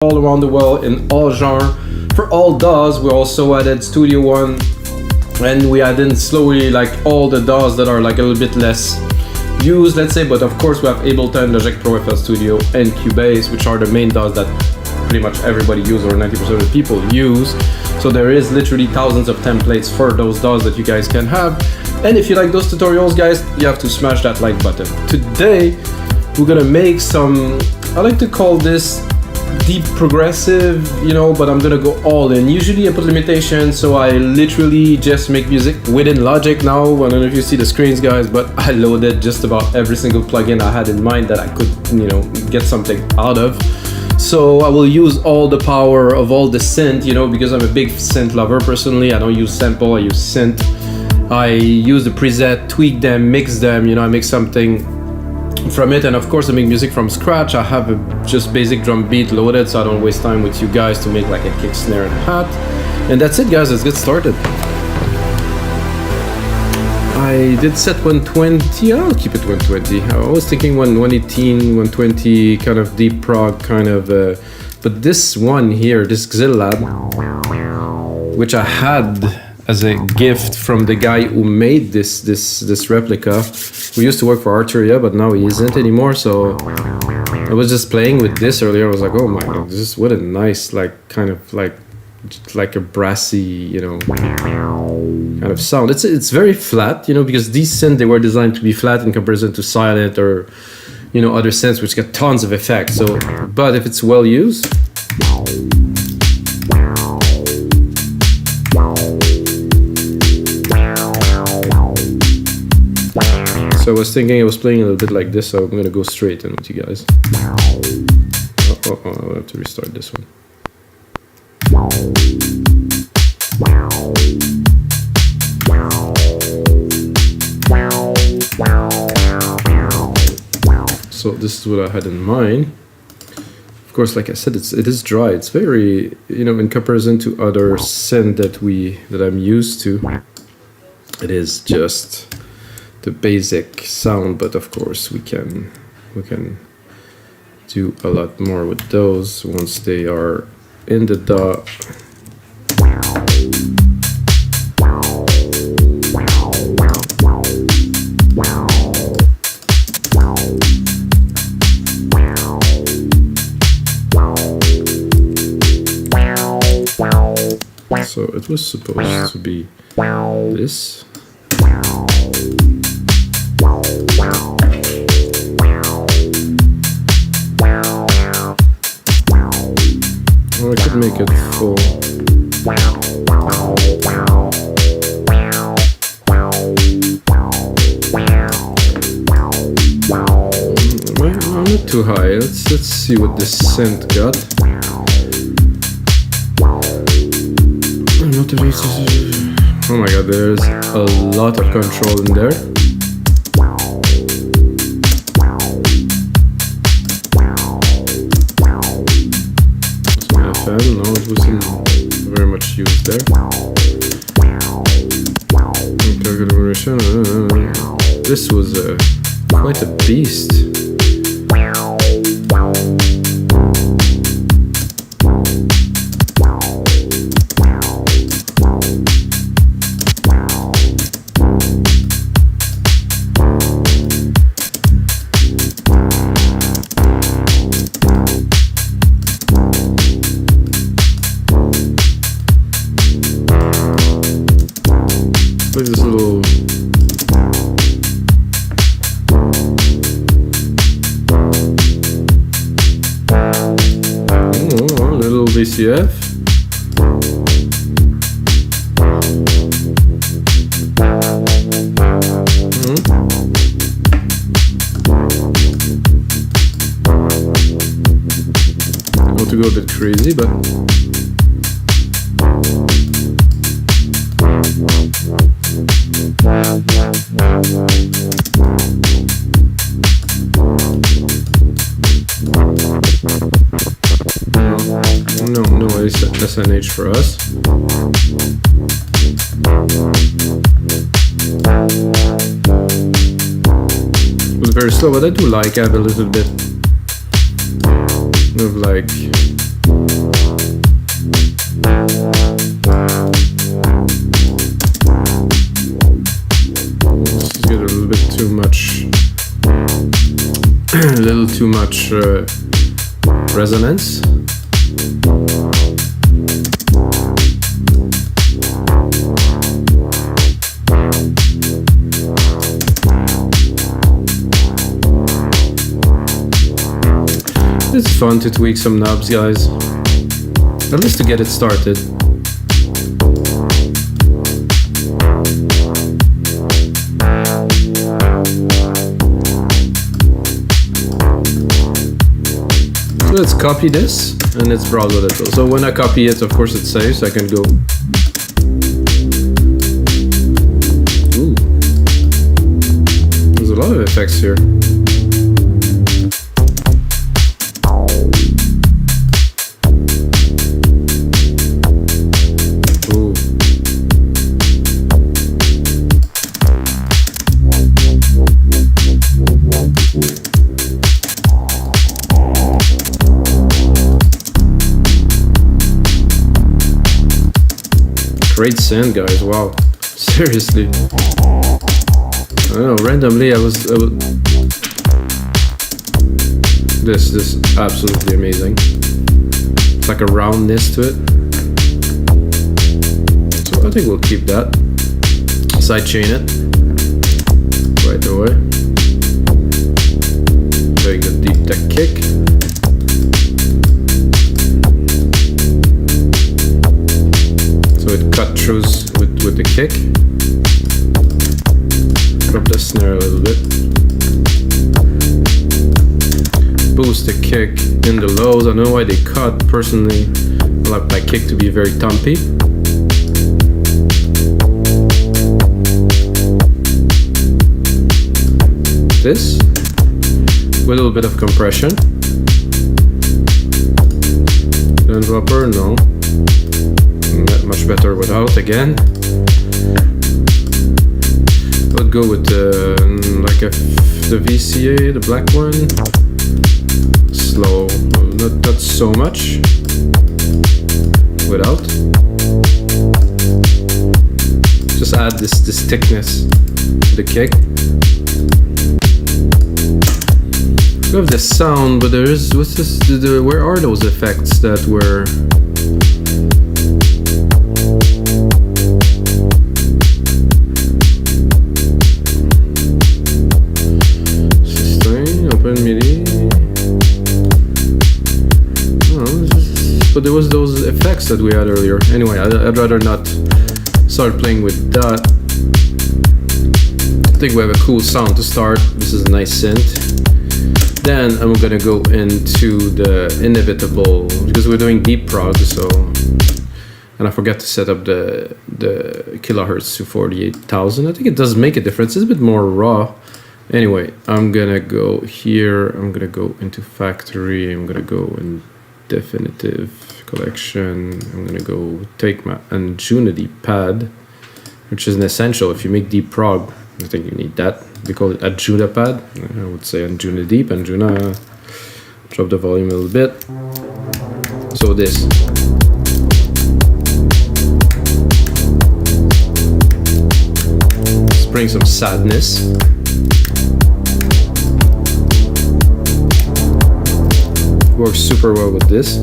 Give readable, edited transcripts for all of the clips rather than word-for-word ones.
all around the world in all genres. For all DAWs, we also added Studio One, and we added slowly like all the DAWs that are like a little bit less used, let's say. But of course, we have Ableton, Logic Pro, FL Studio, and Cubase, which are the main DAWs that pretty much everybody uses, or 90% of the people use. So there is literally thousands of templates for those DAWs that you guys can have. And if you like those tutorials, guys, you have to smash that like button. Today, we're gonna make some, I like to call this deep progressive, you know, but I'm gonna go all in. Usually I put limitations, so I literally just make music within Logic now. I don't know if you see the screens, guys, but I loaded just about every single plugin I had in mind that I could, you know, get something out of. So I will use all the power of all the synth, you know, because I'm a big synth lover personally. I don't use sample, I use synth. I use the preset, tweak them, mix them, you know, I make something from it. And of course I make music from scratch. I have a just basic drum beat loaded, so I don't waste time with you guys to make like a kick, snare, and a hat. And that's it, guys, let's get started. I did set 120, I'll keep it 120. I was thinking 118, 120, kind of deep prog kind of, but this one here, this Xillab, which I had as a gift from the guy who made this replica, who used to work for Arturia, but now he isn't anymore. So I was just playing with this earlier. I was like, oh my god, this is what a nice, like, kind of like a brassy, you know, kind of sound. It's very flat, you know, because these synths, they were designed to be flat in comparison to silent or, you know, other synths which get tons of effects. So, but if it's well used, so I was thinking I was playing a little bit like this, so I'm gonna go straight in with you guys. I'll have to restart this one. So this is what I had in mind. Of course, like I said, it is dry. It's very, you know, in comparison to other synth that I'm used to, it is just the basic sound. But of course, we can do a lot more with those once they are in the DAW. So it was supposed to be this. Or I could make it full. Well, not too high. Let's see what this synth got. Oh my god, there's a lot of control in there. Some FM, no, it wasn't very much used there. This was quite a beast. This little little VCF. I want to go a bit crazy, but no SNH for us. It was very slow, but I do like, I have a little bit of like Get a little bit too much, a little too much resonance. It's fun to tweak some knobs, guys, at least to get it started. So let's copy this and let's browse a little. So when I copy it, of course it saves, so I can go. Ooh. There's a lot of effects here. Great synth, guys, wow. Seriously. I don't know, randomly I was this is absolutely amazing. It's like a roundness to it. So I think we'll keep that. Sidechain it right away. Very good deep tech kick. So it cut throughs with the kick. Drop the snare a little bit. Boost the kick in the lows. I don't know why they cut. Personally, I like my kick to be very thumpy. This with a little bit of compression. Then dropper, no. Much better without again. I would go with the VCA, the black one. Slow, not so much. Without. Just add this thickness to the kick. We have the sound, but there is what's this? Where are those effects that were? MIDI. But there was those effects that we had earlier. Anyway, I'd rather not start playing with that. I think we have a cool sound to start. This is a nice synth. Then I'm gonna go into the inevitable because we're doing deep prog. So, and I forgot to set up the kilohertz to 48,000. I think it does make a difference. It's a bit more raw. Anyway, I'm gonna go here, I'm gonna go into factory, I'm gonna go in definitive collection, I'm gonna go take my Anjunadeep pad, which is an essential. If you make deep prog, I think you need that. They call it Anjuna pad. I would say Anjunadeep, Anjuna, drop the volume a little bit. So this. Let's bring some sadness. Works super well with this.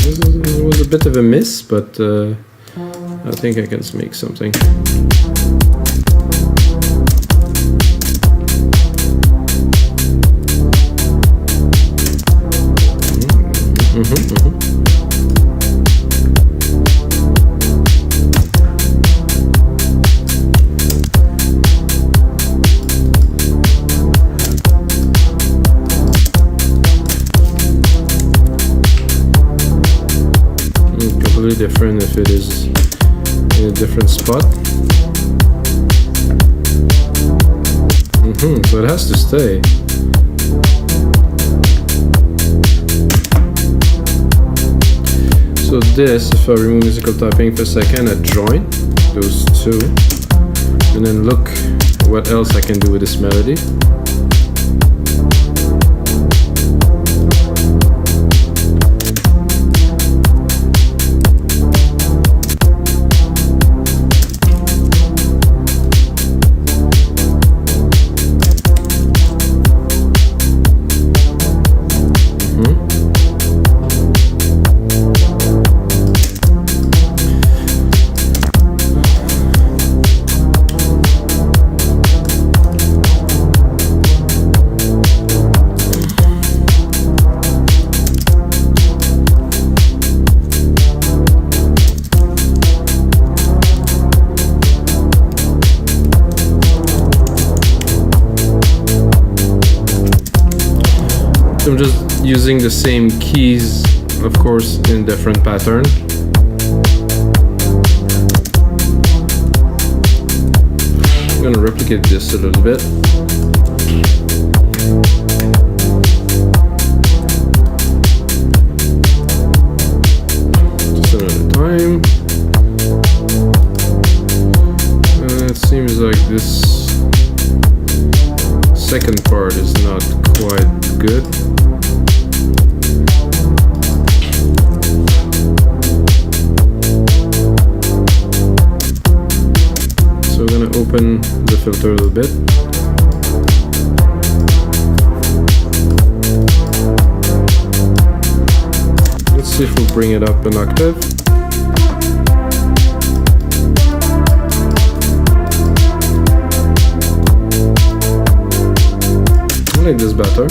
This was a bit of a miss, but I think I can make something. Completely different if it is in a different spot. So it has to stay. So this, if I remove musical typing for a second, I join those two, and then look what else I can do with this melody. I'm just using the same keys, of course, in different pattern. I'm gonna replicate this a little bit. Just another time. It seems like this second part is not quite good. So we're gonna open the filter a little bit. Let's see if we'll bring it up an octave. I like this better.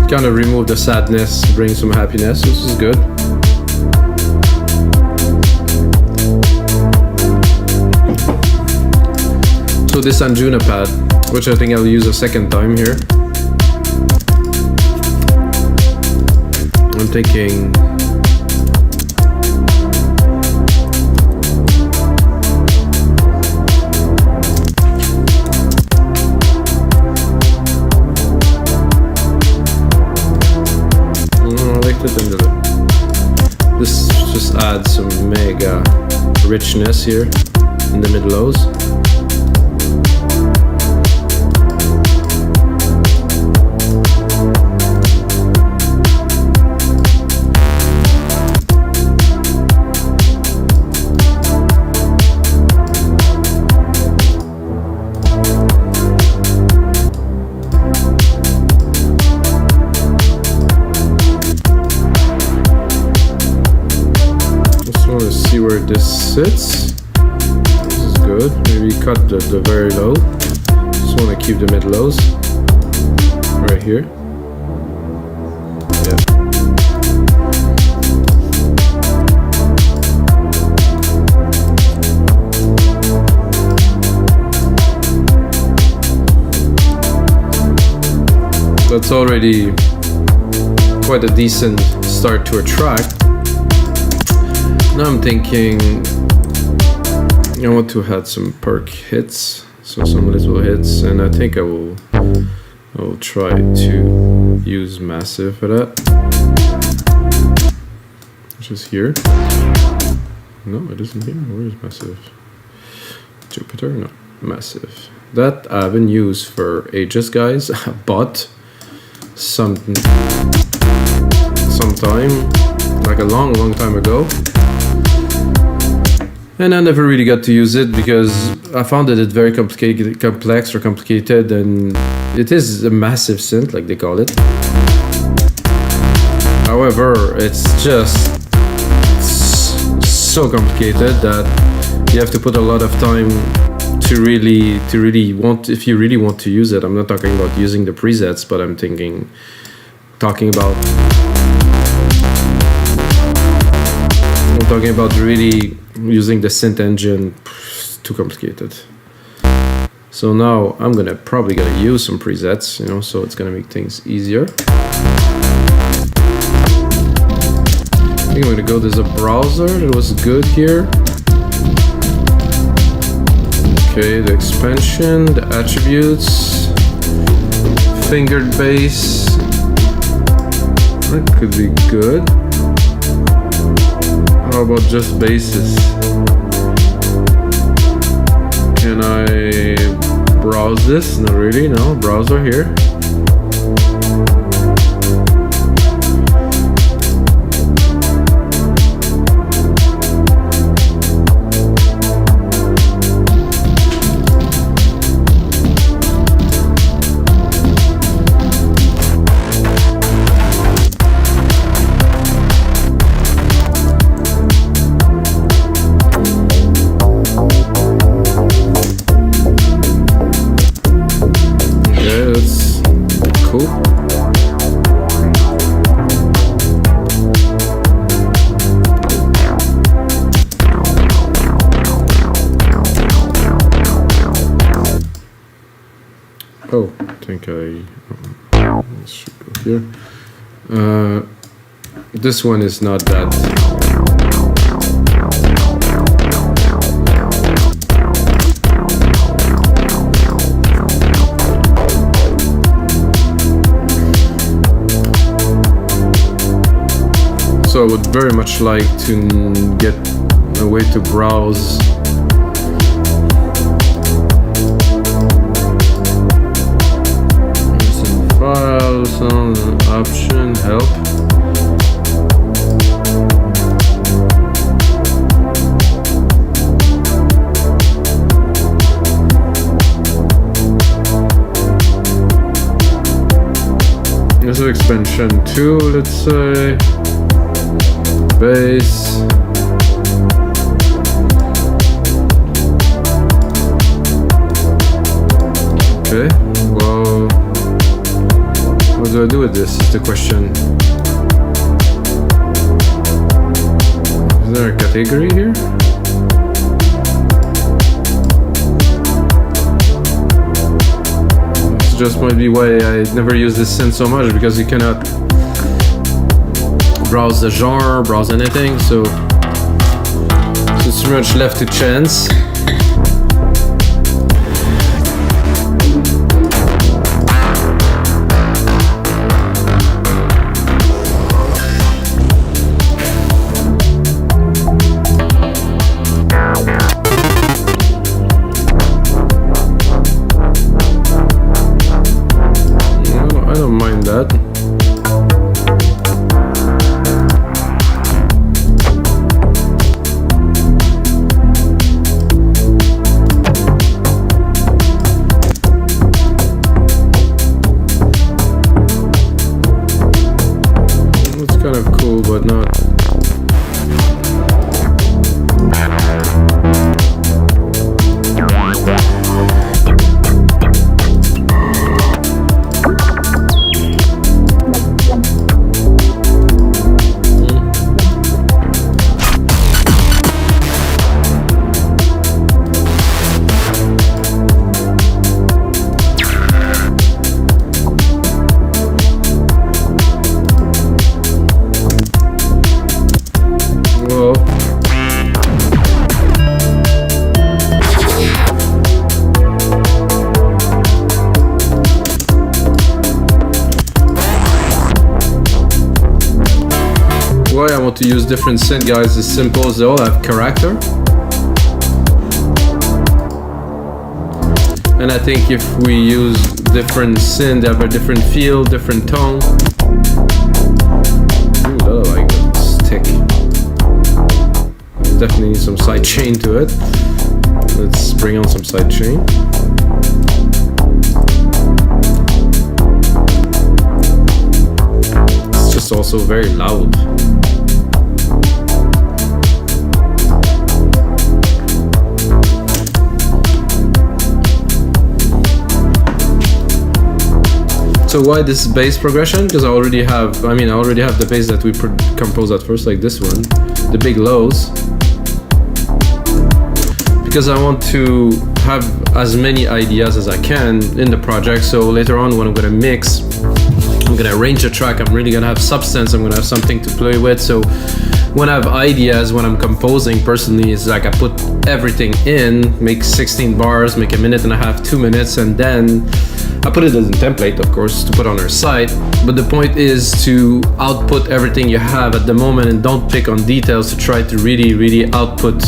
Kind of remove the sadness, bring some happiness. This is good. So this Anjuna pad, which I think I'll use a second time here. I'm thinking this just adds some mega richness here in the mid lows. See where this sits. This is good. Maybe cut the very low. Just want to keep the mid lows right here. Yeah. That's already quite a decent start to a track. Now I'm thinking I want to add some perk hits, so some little hits, and I think I will try to use massive for that. Which is here. No, it isn't here. Where is massive? Jupiter? No, massive. That I haven't used for ages, guys. I bought sometime, like a long time ago. And I never really got to use it because I found that it's very complex or complicated, and it is a massive synth, like they call it. However, it's just so complicated that you have to put a lot of time to really want, if you really want to use it. I'm not talking about using the presets, but I'm talking about really using the synth engine. Too complicated. So now I'm probably gonna use some presets, you know, so it's gonna make things easier. I think I'm gonna go, there's a browser that was good here. Okay, the expansion, the attributes, fingered bass. That could be good. How about just basses? Can I browse this? Not really, no. Browser here. Oh, I think let's go here. This one is not that. So I would very much like to get a way to browse files on option help. There's an expansion 2, let's say. Bass. Okay, well, what do I do with this is the question. Is there a category here? This just might be why I never use this synth so much, because you cannot browse the genre, browse anything, so it's pretty much left to chance. I don't mind that. Kind of cool, but not. Why I want to use different synth guys is simple, they all have character. And I think if we use different synth, they have a different feel, different tone. Ooh, that I like that stick. Definitely need some side chain to it. Let's bring on some side chain. It's just also very loud. So why this bass progression? Because I already have the bass that we composed at first, like this one, the big lows. Because I want to have as many ideas as I can in the project, so later on when I'm gonna mix, I'm gonna arrange a track, I'm really gonna have substance, I'm gonna have something to play with. So when I have ideas, when I'm composing personally, it's like I put everything in, make 16 bars, make a minute and a half, 2 minutes, and then I put it as a template, of course, to put on our site. But the point is to output everything you have at the moment and don't pick on details, to try to really output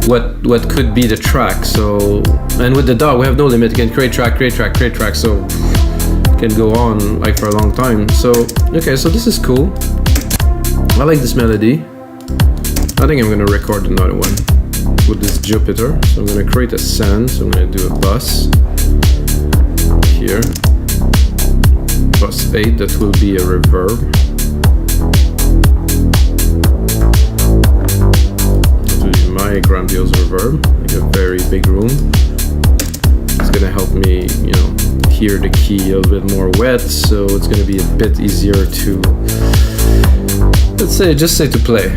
what could be the track. So, and with the DAW, we have no limit. You can create track, so it can go on like for a long time. So, okay, so this is cool. I like this melody. I think I'm gonna record another one with this Jupiter. So I'm gonna create a send. So I'm gonna do a bus here. Bus 8, that will be a reverb. That will be my grandiose reverb, like a very big room. It's gonna help me, you know, hear the key a little bit more wet, so it's gonna be a bit easier to, let's say, just say to play.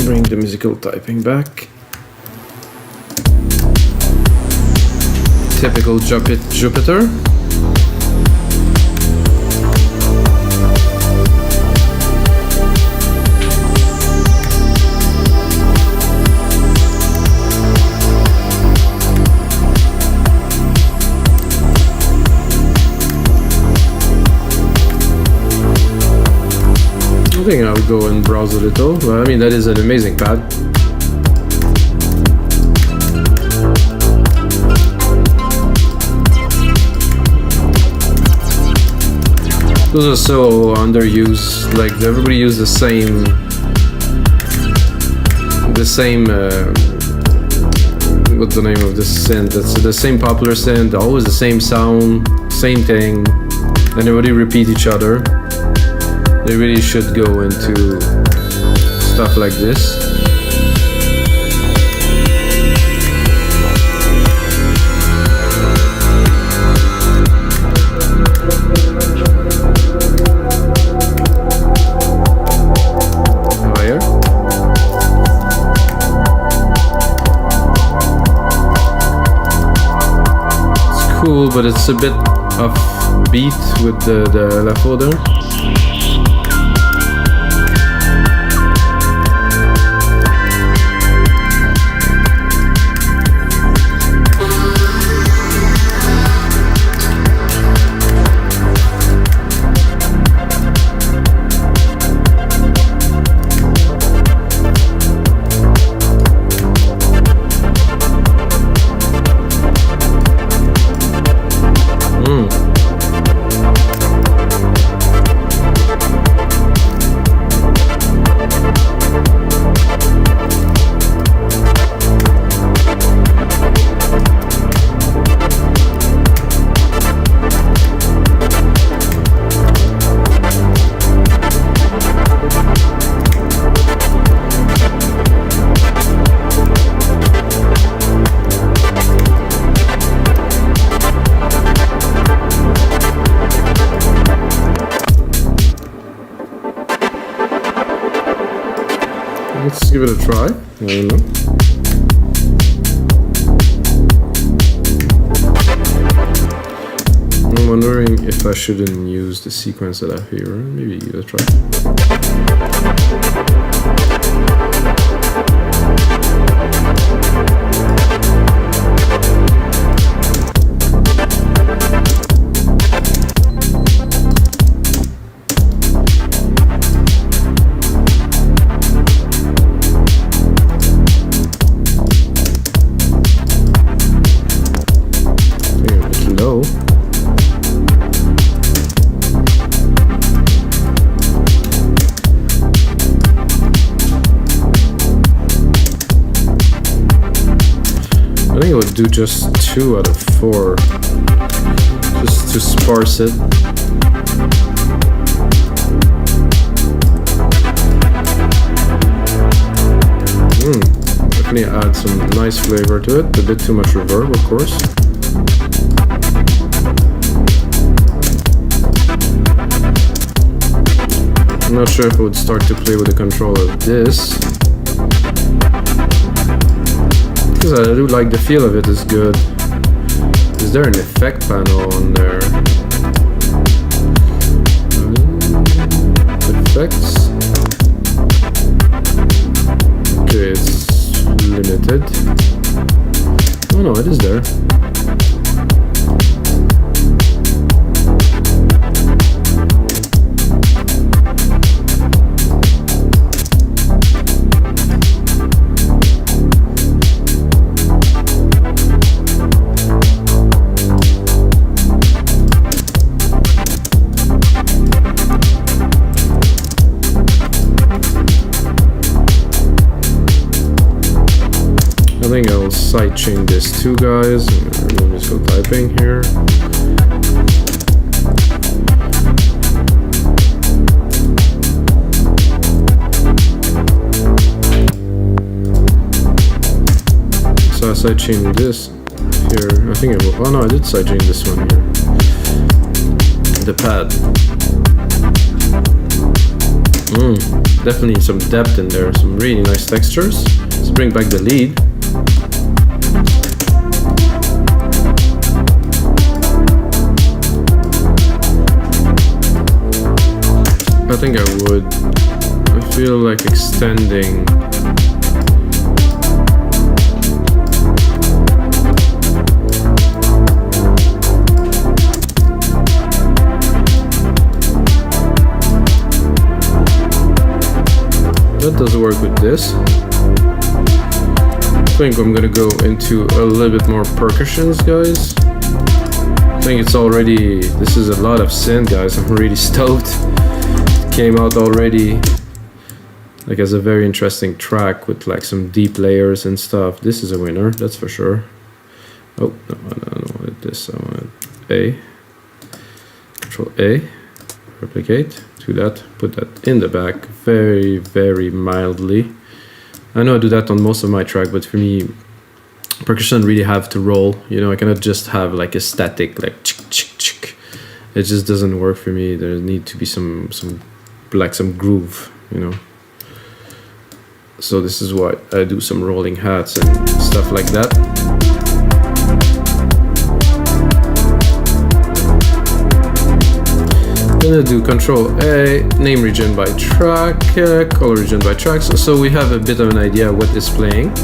Bring the musical typing back. Typical Jupiter. I think I'll go and browse a little, but I mean, that is an amazing pad. Those are so underused, like everybody uses the same, what's the name of this synth? It's the same popular synth, always the same sound, same thing, and everybody repeat each other. They really should go into stuff like this. Higher. It's cool, but it's a bit off beat with the LFO there. Let's give it a try. I don't know. I'm wondering if I shouldn't use the sequence that I have here. Maybe give it a try. I think I would do just 2 out of 4, just to sparse it. Definitely add some nice flavor to it, a bit too much reverb, of course. I'm not sure if I would start to play with the control of this, because I do like the feel of it is good. Is there an effect panel on there? Effects. Okay, it's limited. Oh no, it is there. I think I'll sidechain this too, guys. Let me just go typing here. So I sidechain this here. I think I will. Oh no, I did sidechain this one here. The pad. Definitely some depth in there. Some really nice textures. Let's bring back the lead. I think I would. I feel like extending. That doesn't work with this. I think I'm gonna go into a little bit more percussions, guys. I think it's already, this is a lot of synth, guys. I'm really stoked. Came out already like as a very interesting track with like some deep layers and stuff. This is a winner, that's for sure. Oh no, I don't want this. I want A. Control A, replicate. Do that. Put that in the back, very, very mildly. I know I do that on most of my track, but for me, percussion really have to roll. You know, I cannot just have like a static like chick chick chick. It just doesn't work for me. There need to be some groove, you know. So this is why I do some rolling hats and stuff like that. I'm gonna do Control A, name region by track, color region by tracks, so we have a bit of an idea what is playing.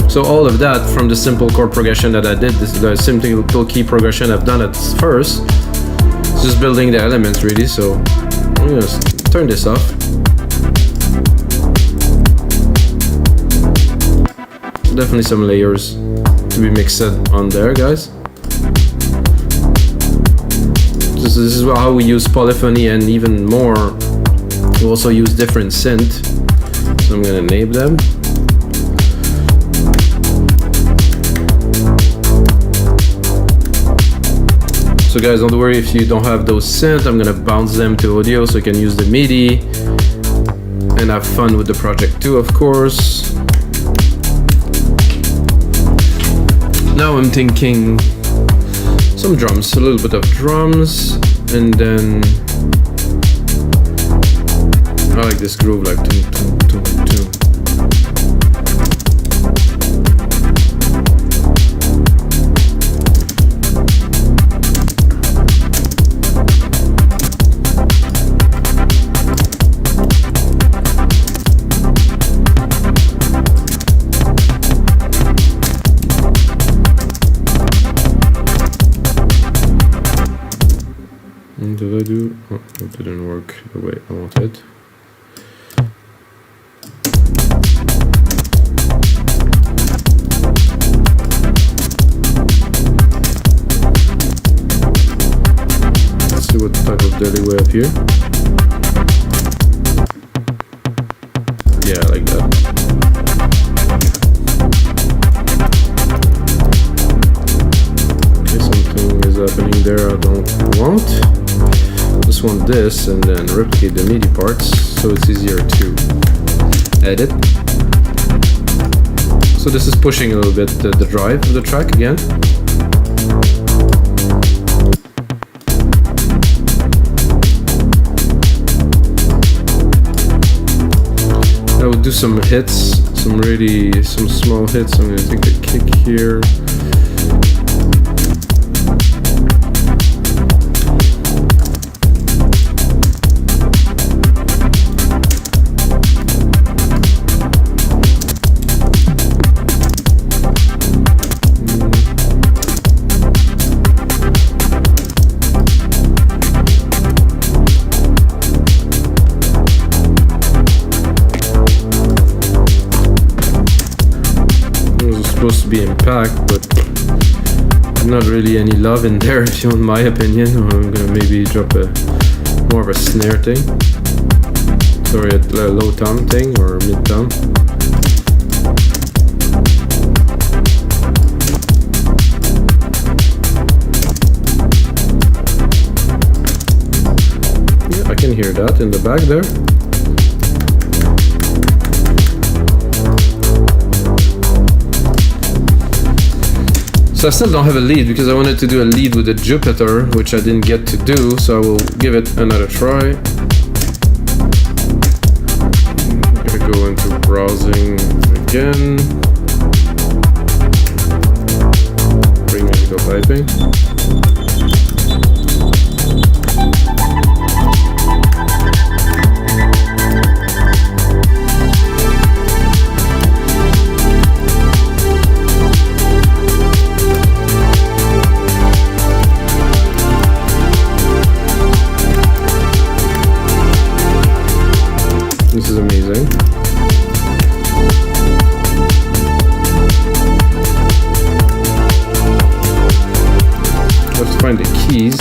So all of that from the simple chord progression that I did, this is the simple key progression I've done at first. It's just building the elements really, so I'm gonna turn this off. Definitely some layers to be mixed on there, guys. So this is how we use polyphony, and even more, we also use different synth. So I'm gonna name them. So guys, don't worry if you don't have those synths. I'm gonna bounce them to audio so you can use the MIDI and have fun with the project too, of course. Now I'm thinking some drums, a little bit of drums, and then I like this groove, like toom, toom, toom, toom. Did I do? Oh, it didn't work the way I wanted. Let's see what type of delay we have here. Yeah, like that. Okay, something is happening there I don't want. Just want this and then replicate the MIDI parts so it's easier to edit. So this is pushing a little bit the drive of the track again. I would do some hits, some small hits. I'm gonna take a kick here. supposed to be impact, but not really any love in there, if you want my opinion. Or I'm gonna maybe drop a more of a snare thing. Sorry, a low tom thing or mid tom. Yeah, I can hear that in the back there. So I still don't have a lead because I wanted to do a lead with a Jupiter, which I didn't get to do, so I will give it another try. I'm gonna go into browsing again. Bring musical piping. This is amazing. I have to find the keys.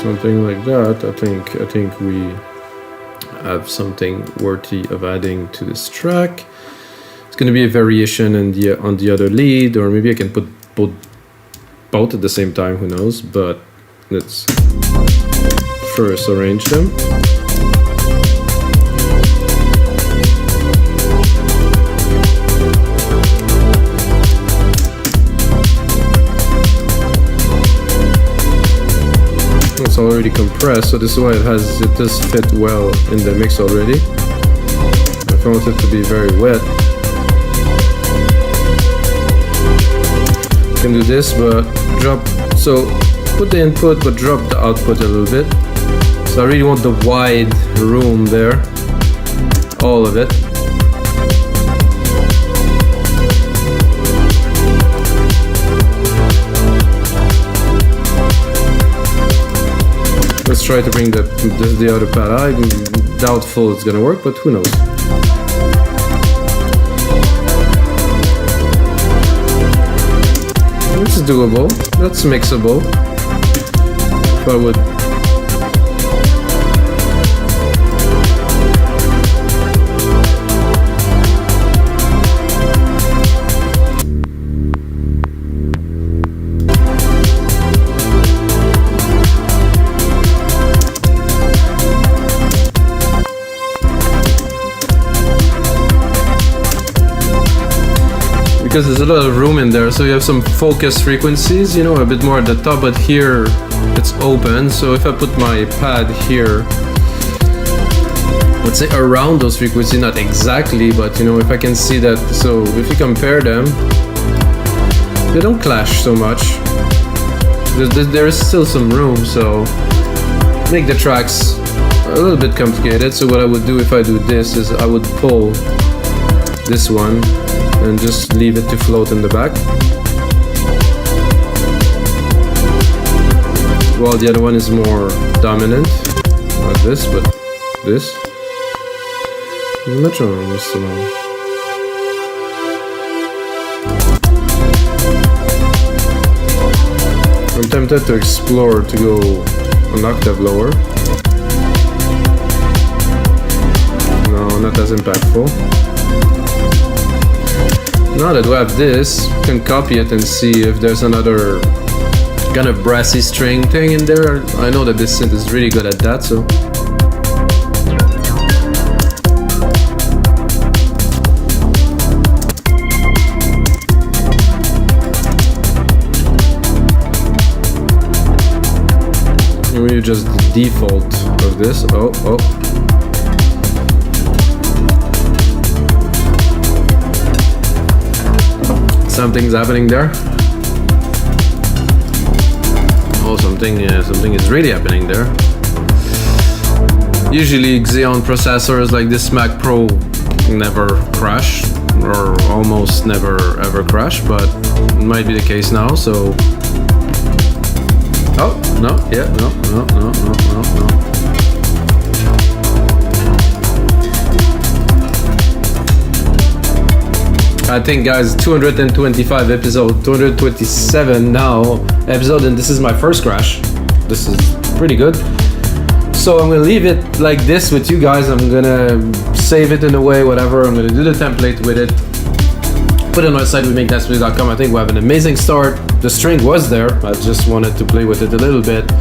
Something like that. I think we have something worthy of adding to this track. It's going to be a variation on the other lead, or maybe I can put both at the same time, who knows, but let's first arrange them. It's already compressed, so this is why it does fit well in the mix already. If I want it to be very wet, I can do this, but put the input but drop the output a little bit. So I really want the wide room there, all of it. Let's try to bring the other pad. I'm doubtful it's gonna work, but who knows. It's doable. That's mixable. If I would. Because there's a lot of room in there, so you have some focus frequencies, you know, a bit more at the top, but here it's open. So if I put my pad here, let's say around those frequencies, not exactly, but you know, if I can see that, so if you compare them, they don't clash so much. There is still some room, so make the tracks a little bit complicated. So what I would do if I do this is I would pull this one and just leave it to float in the back, while the other one is more dominant, not this, but this. I'm not sure on this alone. I'm tempted to explore to go an octave lower. No, not as impactful. Now that we have this, we can copy it and see if there's another kind of brassy string thing in there. I know that this synth is really good at that, so. We just default of this. Something's happening there. Oh, something is really happening there. Usually Xeon processors like this Mac Pro never crash, or almost never ever crash, but it might be the case now, so... Oh, no, yeah, no. I think, guys, 225 episode, 227 now episode, and this is my first crash. This is pretty good. So I'm gonna leave it like this with you guys. I'm gonna save it in a way, whatever. I'm gonna do the template with it. Put it on our site, wemakenetmusic.com. I think we have an amazing start. The string was there. I just wanted to play with it a little bit.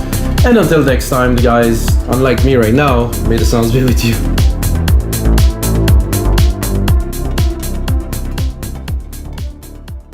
And until next time, guys, unlike me right now, may the sounds be with you.